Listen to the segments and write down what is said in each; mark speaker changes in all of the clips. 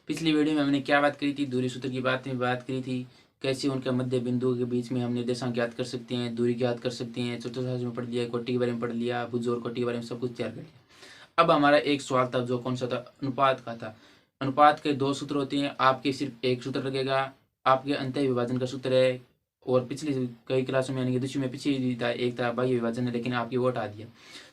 Speaker 1: पिछली वीडियो में हमने क्या बात करी थी, दूरी सूत्र की बात करी थी, कैसे उनके मध्य बिंदुओं के बीच में हम निर्देशांक ज्ञात कर सकते हैं, दूरी ज्ञात कर सकते हैं, चतुर्थांश में पढ़ लिया, कोटि के बारे में पढ़ लिया, भुज और कोटि के बारे में सब कुछ तैयार कर लिया। अब हमारा एक सवाल था जो कौन सा था, अनुपात का था। अनुपात के दो सूत्र होते हैं, आपके सिर्फ एक सूत्र लगेगा, आपके अंत विभाजन का सूत्र है। और पिछली कई क्लासों में यानी कि 10वीं में पीछे ही था, एक था बाह्य विभाजन है, लेकिन आपकी वो हटा दिया।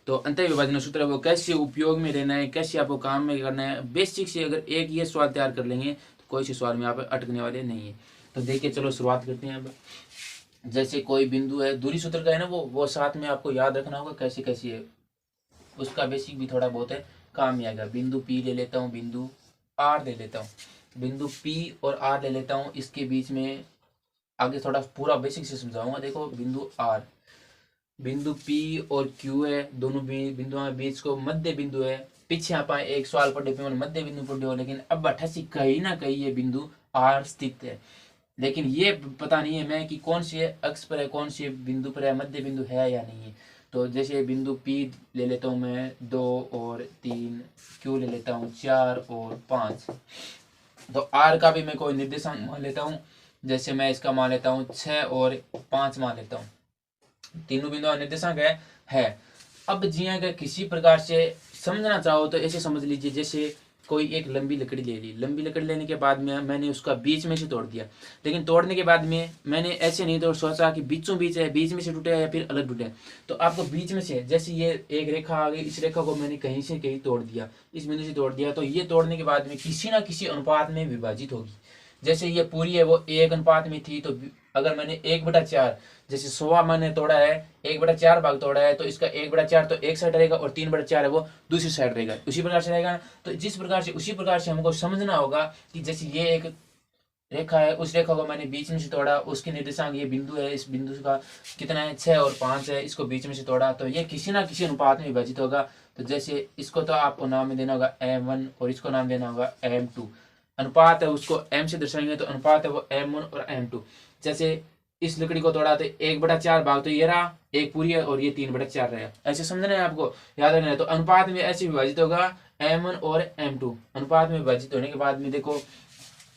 Speaker 1: तो अंत विभाजन सूत्र है वो कैसे उपयोग में रहना है, कैसे आपको काम में करना है, बेसिक से अगर एक ये सवाल तैयार कर लेंगे तो कोई से सवाल में आप अटकने वाले नहीं है। तो देखिए चलो शुरुआत करते हैं। अब जैसे कोई बिंदु है, दूरी सूत्र का है ना, वो साथ में आपको याद रखना होगा कैसे कैसे है, उसका बेसिक भी थोड़ा बहुत है, काम में आएगा। बिंदु पी ले लेता हूँ, बिंदु आर ले लेता हूँ, बिंदु पी और आर ले लेता हूँ, इसके बीच में आगे थोड़ा पूरा बेसिक से समझाऊंगा। देखो बिंदु आर, बिंदु पी और क्यू है, दोनों बिंदुओं के बीच को मध्य बिंदु है। पीछे आप एक सवाल पढ़े पे मध्य बिंदु पढ़े हो, लेकिन अब 88 कहीं ना कहीं ये बिंदु आर स्थित है, लेकिन ये पता नहीं है मैं कि कौन से अक्ष पर है, कौन से बिंदु पर है, मध्य बिंदु है या नहीं है। तो जैसे बिंदु पी ले लेता हूँ मैं 2 और 3, क्यू ले लेता हूँ 4 और 5। तो आर का भी मैं कोई निर्देशांक मान लेता हूँ, जैसे मैं इसका मान लेता हूँ 6 और 5 मान लेता हूँ, तीनों बिंदु निर्देशांक है। अब जी अगर किसी प्रकार से समझना चाहो तो ऐसे समझ लीजिए, जैसे कोई एक लंबी लकड़ी ले ली, लंबी लकड़ी लेने के बाद में मैंने उसका बीच में से तोड़ दिया, लेकिन तोड़ने के बाद में मैंने ऐसे नहीं तो सोचा कि बीचों बीच है, बीच में से टूटे या फिर अलग टूटे। तो आपको बीच में से, जैसे ये एक रेखा आ गई, इस रेखा को मैंने कहीं से कहीं तोड़ दिया, इस बिंदु से तोड़ दिया, तो ये तोड़ने के बाद में किसी ना किसी अनुपात में विभाजित होगी। जैसे ये पूरी है वो 1 अनुपात में थी, तो अगर मैंने 1/4, जैसे 100 मैंने तोड़ा है, 1/4 भाग तोड़ा है, तो इसका 1/4 तो एक साइड रहेगा और 3/4 है वो दूसरी साइड रहेगा, उसी प्रकार से रहेगा। तो जिस प्रकार से उसी प्रकार से हमको समझना होगा कि जैसे ये एक रेखा है, उस रेखा को मैंने बीच में से तोड़ा, उसके निर्देशांक ये बिंदु है, इस बिंदु का कितना है 6 और 5 है, इसको बीच में से तोड़ा, तो ये किसी ना किसी अनुपात में विभाजित होगा। तो जैसे इसको तो आपको नाम देना होगा M1 और इसको नाम देना होगा M2। अनुपात है उसको M से दर्शाएंगे, तो अनुपात है वो M1 और M2। जैसे इस लकड़ी को तोड़ा तो 1/4 भाग तो ये रहा, एक पूरी है, और ये 3/4 रहेगा। ऐसे समझना है, आपको याद रखना है। तो अनुपात में ऐसे विभाजित होगा M1 और M2। अनुपात में विभाजित होने के बाद में देखो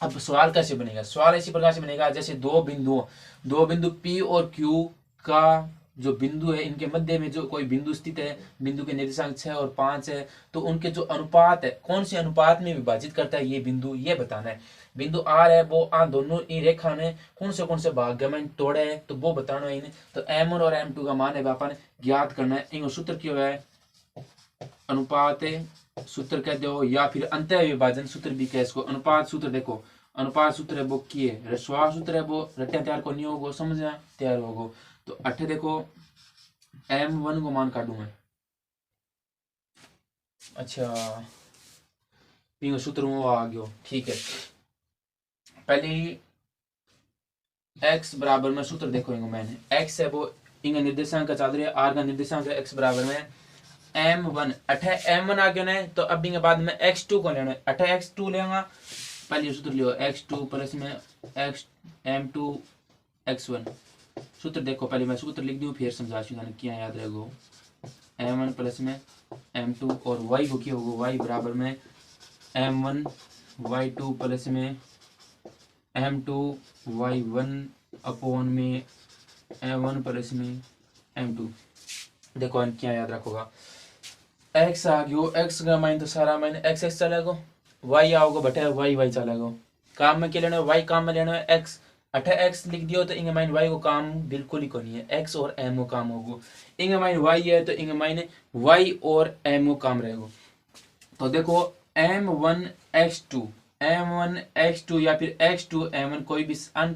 Speaker 1: अब सवाल कैसे बनेगा। सवाल इसी प्रकार से बनेगा, जैसे दो बिंदु P और Q का जो बिंदु है, इनके मध्य में जो कोई बिंदु स्थित है, बिंदु के निर्देशांक 6 और 5 है, तो उनके जो अनुपात है, कौन से अनुपात में विभाजित करता है ये बिंदु, ये बताना है। बिंदु आर है वो दोनों ही रेखा ने कौन से भाग में तोड़े है, तो वो बताना है इन्हें। तो M1 और M2 का मान है अपन ज्ञात करना है। इनको सूत्र क्यों है, अनुपात सूत्र कहते हो या फिर अंत विभाजन सूत्र भी कह इसको। अनुपात सूत्र देखो, अनुपात सूत्र है वो किए, रसवा सूत्र है वो रट्टा तैयार को नहीं होगा, समझना तैयार होगा। तो 8 देखो M1 को मान काटू मैं, अच्छा पिंग सूत्र वो आ गयो, ठीक है। पहले x बराबर में सूत्र देखो, इनको मैंने x है वो इनका निर्देशांक का चल रहा है, r का निर्देशांक है x बराबर में M1, अठे M1 आ गया ना, तो अब इनके बाद में x2 को लेना है, अठे x2 लेगा। पहले सूत्र लियो x2 प्लस में x M2 x1। सूत्र देखो, पहले मैं सूत्र लिख दूं फिर समझा क्या याद रहेगा। M1 प्लस में M2 और y को क्या होगा, y बराबर में M1 y2 प्लस में M2 y1 अपॉन में M1 प्लस में M2। देखो क्या याद रखोगा, x आ गयो, x का मान तो सारा मान x चलेगा, y आओगे बटे y चलेगा। काम में क्या लेना है, y काम में लेना है x, अठे x लिख दियो तो इंगे माइन y को काम बिल्कुल ही को नहीं है, x और m को काम होगा। इंगे माइन y है तो इंगे माइन y और m को काम रहेगा। तो देखो M1 x2 या फिर x2 M1 कोई भी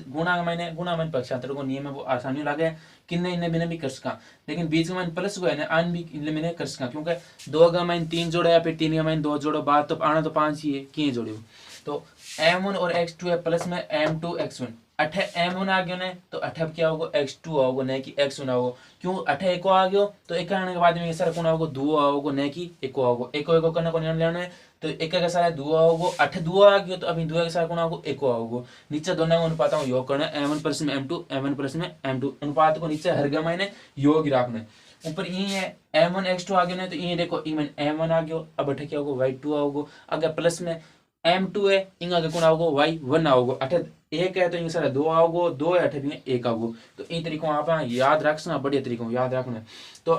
Speaker 1: गुणा में पक्षांतर को नियम है वो आसानी लगे किन्ने इन्हें बिना भी कर सका, लेकिन बीच का मान प्लस को है ना आन भी इनले मैंने कर सका, क्योंकि 2 का मान 3 जोड़ा या फिर 3 का मान 2 जोड़ो, बात तो आना तो 5 ही है, किए जोड़े। तो M1 और x2 है प्लस में M2 x1। अठे M1 आ गयो ने तो अठे क्या होगा x2 आओगे नहीं कि x1 आओगे, क्यों अठे एको आ गयो तो एक आने के बाद में सर कौन आओगे दो आओगे नहीं कि एको आओगे, एको करने को नहीं लेना है, तो एक का सारा दो आओगे, अठे दो आ गयो तो अभी दो के सारा कौन आओगे एको आओगे। नीचे दोनों को अनुपात योग करना, M1 प्लस में M2 M1 प्लस में M2, अनुपात को नीचे हर गए मैंने योग ही रखना। ऊपर ये है M1 x2 आ गयो ना, तो ये देखो M1 आ गयो, अब अठे क्या होगा y2 आओगे, अगर प्लस में M2 है इंगा के कौन आओगो y1 आओगो अठे एक है तो इंगे सारा 2 आओगो 2 है अठे भी 1 आओगो। तो इन तरीकों आप याद रखना, बढ़िया तरीकों याद रखना। तो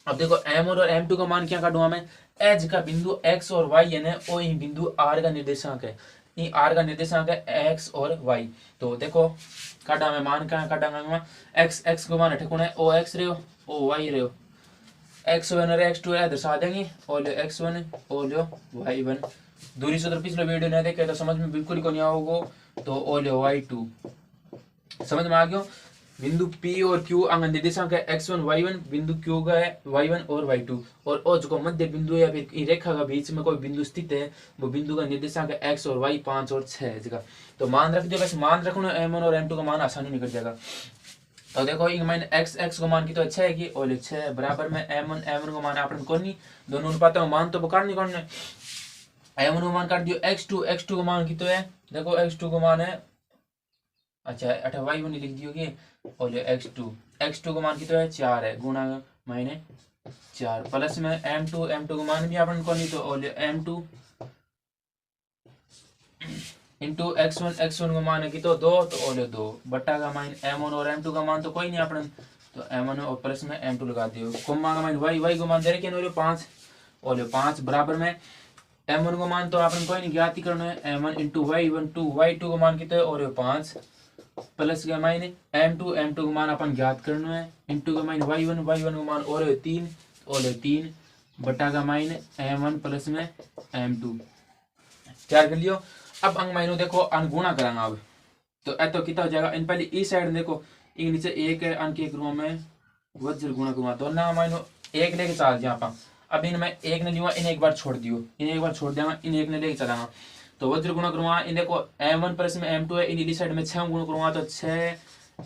Speaker 1: अब देखो M1 और M2 का मान क्या काटूंगा मैं, एज का बिंदु x और y है ना वो इन बिंदु r का निर्देशांक है, इन r का निर्देशांक है x और y। तो देखो काटा मैं मान क्या काटांगा मैं, x को मान अठे कौन है o x रहो o y रहो, x1 और x2 है दर्शा देंगे, और लो x1 और लो y1। दूरी सूत्र पिछले वीडियो ने देखे तो समझ में बिल्कुल ही नहीं आओगे, तो ओ लो y2 समझ में आ गया। बिंदु P और Q अंग निर्देशांक है x1 y1, बिंदु Q का है y1 और y2, और ओ जो मध्य बिंदु है या फिर रेखा का बीच में कोई बिंदु स्थित है वो बिंदु का निर्देशांक है x और y 5 और 6 है जगह। तो मान रख दियो, वैसे मान रखना M1 और M2 का मान आसानी निकल जाएगा। तो देखो इन मैंने x को मान की तो अच्छा है कि और 6 बराबर में M1 को मान अपन कौन नहीं, दोनों अनुपातों में मान तो बकार नहीं कौन M1 को मान काट दियो, x2 को मान की तो है देखो x2 को मान है अच्छा अठा y1 लिख दियोगे, और x2 को मान की तो है 4 है गुणा माइने 4 प्लस में M2 को मान भी अपन को नहीं, तो और M2 इंटू x1 को मान की तो 2, तो और 2 बट्टा का माइन M1 और M2 का मान तो कोई नहीं अपन, तो M1 और प्लस में M2 लगा दियो, कोमा का माइन y को मान दे रखे 5 और 5 बराबर में M1 को मान तो अपन कोई नहीं ज्ञात ही करना है, M1 इंटू y2 को मान की तो और 5 प्लस का माइन M2 को मान अपन ज्ञात करना है, इंटू का माइन y1 को मान और 3 बटा का माइन M1 प्लस में M2 तैयार कर लियो। अब अंग माइनो देखो अनगुणा करांगा अब, तो ए तो कितना हो जाएगा, इन पहले इस साइड देखो इन नीचे एक है अंक एक रो में वज्र गुणा करूंगा, दोनों माइनो एक लेके चल जाए आप। अब इन मैं एक ने लिया, इन एक बार छोड़ दियो, इन एक बार छोड़ देगा, इन एक ने लेके चलांगा, तो वज्र गुणा करूंगा इन देखो M1 प्लस में M2 है, इन इली साइड में 6 गुणा करूंगा तो 6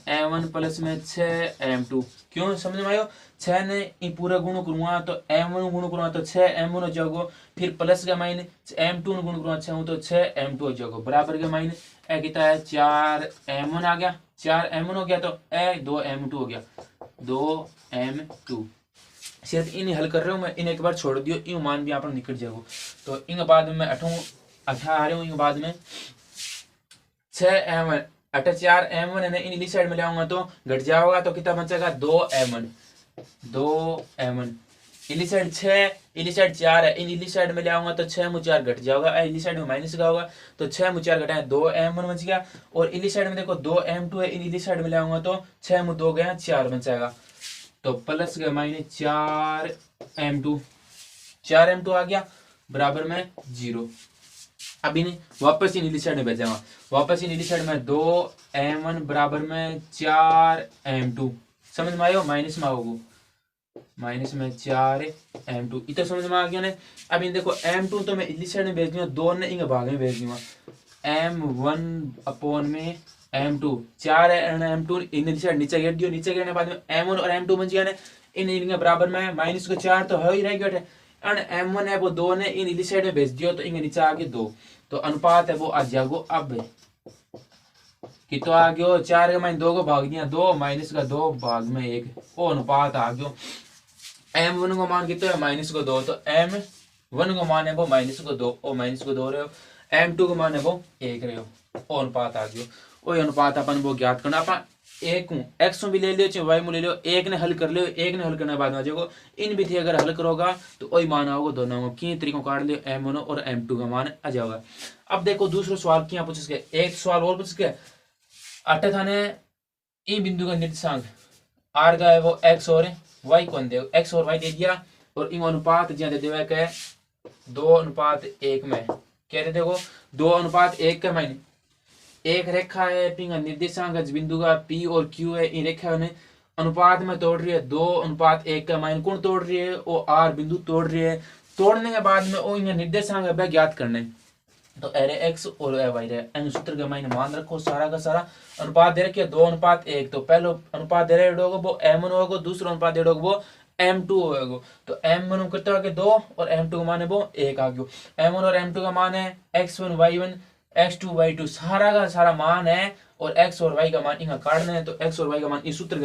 Speaker 1: M1 प्लस में 6 M2, क्यों समझ में आयो, 6 ने इन पूरा गुण करूंगा तो M1 गुण करूंगा तो 6 M1 हो जाएगा, फिर प्लस का माइन M2 गुण करूंगा 6 तो 6 M2 हो जाएगा, बराबर के माइन ए कितना है 4 M1 आ गया, 4 M1 हो गया तो ए 2 M2 हो गया, 2 M2। सिर्फ इन हल कर रहा हूँ मैं, इन एक बार छोड़ दियो, इन मान भी आप निकल जाएगा। तो इन बाद में 8 आ रहे हूँ, इन बाद में 6 M1 4 M1 है, इन साइड में ले आऊंगा तो घट जाएगा, तो कितना बचेगा 2 M1 इली साइड 6 इली साइड 4 है, इन इली साइड में ले आऊंगा तो 6 में 4 घट जाएगा, इली साइड में माइनस का होगा तो 6 में 4 घटाए 2 M1 बच गया, और इली साइड में देखो 2 M2 है, इन इली साइड में ले आऊंगा तो 6 में 2 गया 4 बचेगा, तो प्लस के माइने 4 M2 आ गया बराबर में 0। अब इन्हें वापस इन साइड में भेजा, वापस इन साइड में 2 M1 बराबर में 4 M2, समझ में आयो, माइनस में आओगे माइनस में 4 M2 इतना समझ में आ गया ने। अब इन देखो M2 तो मैं इली साइड में भेज दूंगा, 2 ने इंगे भाग में भेज दूंगा, M1 अपॉन में M2 4 है M2 इन साइड नीचे गिर दियो, नीचे गिरने बाद में M1 और M2 बन गया ने, इन इनके बराबर में माइनस को 4 तो है ही रह गया, और M1 है वो 2 ने इन इली साइड में भेज दियो तो इनके नीचे आ गए 2, तो अनुपात है वो आ जाएगा अब कि तो आ गयो 4 का माइन 2 को भाग दिया 2 माइनस का 2 भाग में 1, वो अनुपात आ गयो। M1 को मान कितना है माइनस को 2, तो M1 को मान है वो माइनस को 2 और माइनस को 2 रहे हो, M2 को मान है वो 1 रहे हो, वो अनुपात आ गयो। वही अनुपात अपन वो ज्ञात करना, अपन एक एक्स भी ले लियो चाहे वाई में ले लियो, एक ने हल कर लियो, एक ने हल करने के बाद में जाएगा इन भी थी अगर हल करोगा तो वही मान आओगे दोनों में की तरीकों काट लियो M1 और M2 का मान आ जाएगा। अब देखो दूसरा सवाल क्या पूछ के, एक सवाल और पूछ के अटे थाने ई बिंदु का निर्देशांक आर का है वो एक्स और वाई कौन दे, एक्स और वाई दे दिया, और इन अनुपात ज्यादा दे दिया है 2:1 में, कह रहे देखो 2:1 का मायने एक रेखा है पिंग निर्देशांक बिंदु का P और Q है, इन रेखा ने अनुपात में तोड़ रही है 2:1 का मान कौन तोड़ रही है, वो आर बिंदु तोड़ रही है, तोड़ने के बाद में वो इन्हें निर्देशांक है ज्ञात करने, तो एरे एक्स और ए वाई रहे सूत्र के मायने मान रखो सारा का सारा अनुपात दे रखे 2:1, तो पहले अनुपात दे रहे होगा वो M1 होगा, दूसरा अनुपात दे रहे होगा वो M2 होगा, तो M1 कितना आ गया 2 और M2 का मान है वो 1 आ गया। M1 और M2 का मान है x1 y1 x2/2 सारा का सारा मान है और x और y का मान इनका काटना है। तो x और y का मान इस सूत्र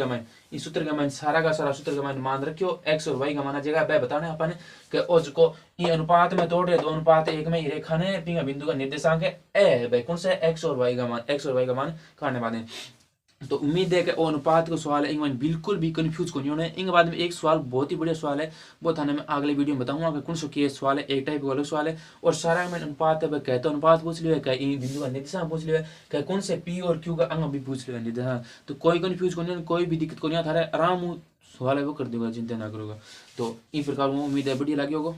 Speaker 1: का मान सारा का सारा सूत्र का मान रखियो। x और y का मान आ जाएगा बे बताना अपन कि ओज को ये अनुपात में तोड़ रहे 2:1 में ही रेखा ने पिंगा बिंदु का निर्देशांक है ए भाई कौन सा x और y का मान काटने वाले। तो उम्मीद है कि वो अनुपात का सवाल है इंग बिल्कुल भी कंफ्यूज को नहीं होना है। इंग बाद में एक सवाल बहुत ही बढ़िया सवाल है, वो थाने मैं अगले वीडियो में बताऊंगा कि कौन सा केस सवाल है, एक टाइप का अलग सवाल है। और सारा में अनुपात है, कहते अनुपात पूछ लिया है, कहीं बिंदु का निर्देशांक पूछ लिया है, कहीं कौन से पी और क्यू का अंग भी पूछ लिया निर्देशांक। तो कोई कंफ्यूज को नहीं, कोई भी दिक्कत को नहीं, थारा आराम सवाल है वो कर देगा, चिंता ना करोगा। तो इस प्रकार उम्मीद है बढ़िया लगी होगा।